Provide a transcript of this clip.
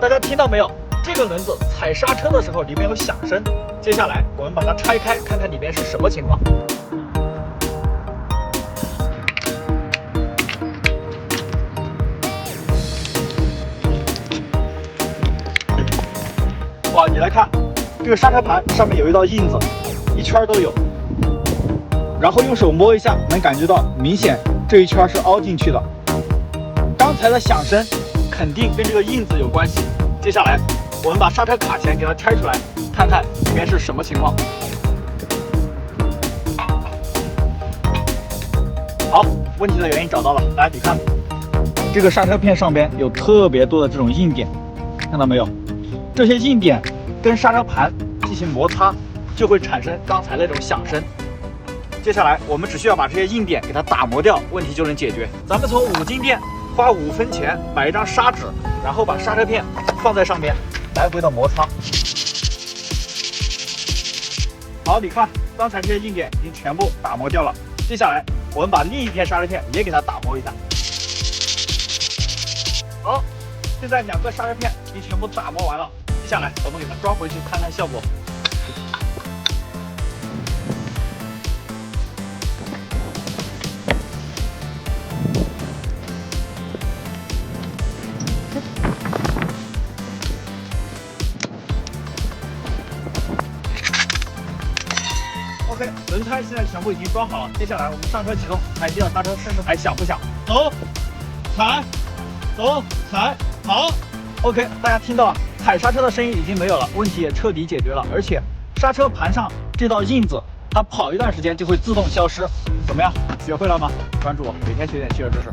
大家听到没有？这个轮子踩刹车的时候里面有响声。接下来我们把它拆开，看看里面是什么情况。哇，你来看，这个刹车盘上面有一道印子，一圈都有。然后用手摸一下，能感觉到明显这一圈是凹进去的。刚才的响声肯定跟这个印子有关系。接下来我们把刹车卡钳给它拆出来，看看里面是什么情况。好，问题的原因找到了。来，你看，这个刹车片上边有特别多的这种硬点，看到没有？这些硬点跟刹车盘进行摩擦，就会产生刚才那种响声。接下来我们只需要把这些硬点给它打磨掉，问题就能解决。咱们从5金店花5分钱买一张砂纸，然后把刹车片放在上面，来回的摩擦。好，你看，刚才这些硬点已经全部打磨掉了。接下来我们把另一片刹车片也给它打磨一下。好，现在2个刹车片已经全部打磨完了。接下来我们给它装回去看看效果。OK， 轮胎现在全部已经装好了。接下来我们上车启动，踩一脚刹车，看看还响不响？走，踩，走，踩，好。OK， 大家听到啊，踩刹车的声音已经没有了，问题也彻底解决了。而且刹车盘上这道印子，它跑一段时间就会自动消失。怎么样，学会了吗？关注我，每天学点汽车知识。